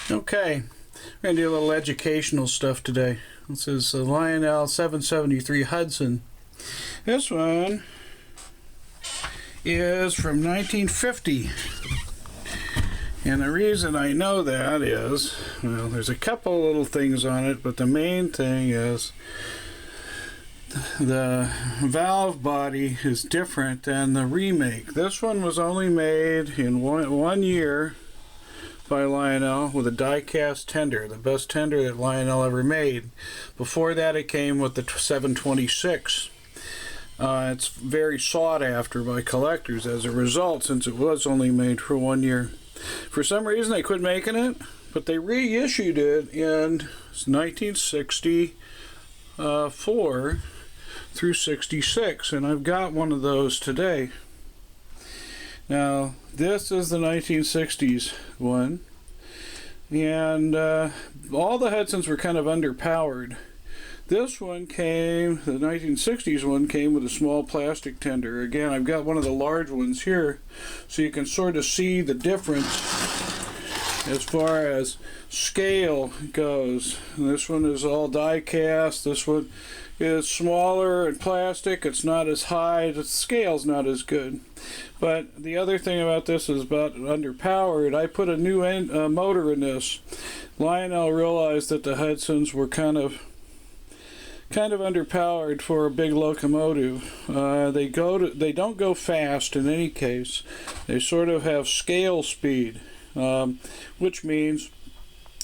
Okay, we're going to do a little educational stuff today. This is the Lionel 773 Hudson. This one is from 1950. And the reason I know that is, well, there's a couple little things on it, but the main thing is the valve body is different than the remake. This one was only made in one year by Lionel with a die-cast tender, the best tender that Lionel ever made. Before that, it came with the 726. It's very sought after by collectors as a result, since it was only made for 1 year. For some reason, they quit making it, but they reissued it in 1964 through 66, and I've got one of those today. Now, this is the 1960s one, and all the Hudsons were kind of underpowered. This one came, the 1960s one came with a small plastic tender. Again, I've got one of the large ones here, so you can sort of see the difference as far as scale goes. And this one is all die cast. This one is smaller and plastic. It's not as high. The scale's not as good. But the other thing about this is about underpowered. I put a new motor in this. Lionel realized that the Hudsons were kind of underpowered for a big locomotive. They don't go fast in any case. They sort of have scale speed, which means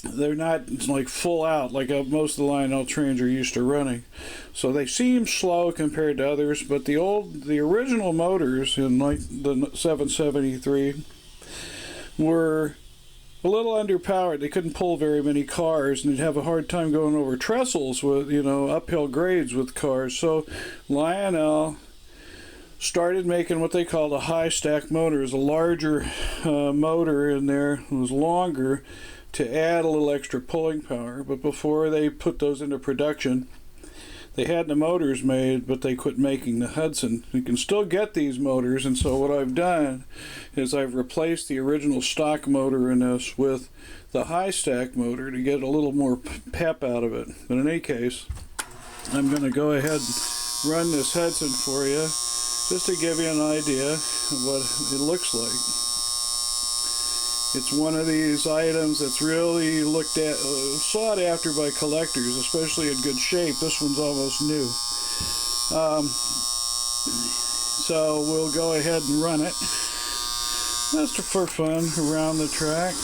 they're not like full out like most of the Lionel trains are used to running. So they seem slow compared to others, but the original motors in like the 773 were a little underpowered. They couldn't pull very many cars, and they'd have a hard time going over trestles with, uphill grades with cars. So Lionel started making what they called a high stack motor. It was a larger motor in there. It was longer to add a little extra pulling power. But before they put those into production, they had the motors made, but they quit making the Hudson. You can still get these motors, and so what I've done is I've replaced the original stock motor in this with the high stack motor to get a little more pep out of it. But in any case, I'm going to go ahead and run this Hudson for you, just to give you an idea of what it looks like. It's one of these items that's really looked at, sought after by collectors, especially in good shape. This one's almost new. So we'll go ahead and run it, just for fun, around the track.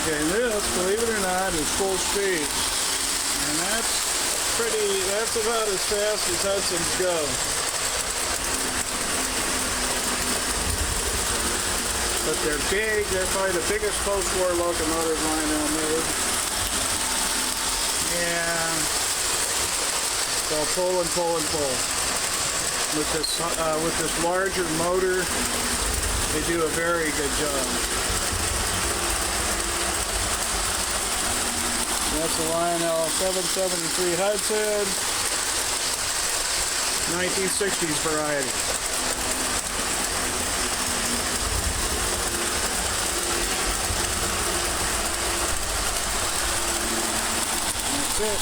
Okay, this, believe it or not, is full speed, and that's about as fast as Hudsons go. But they're big. They're probably the biggest post-war locomotive Lionel made, and they'll pull and pull and pull. With this larger motor, they do a very good job. That's the Lionel 773 Hudson, 1960s variety. That's it.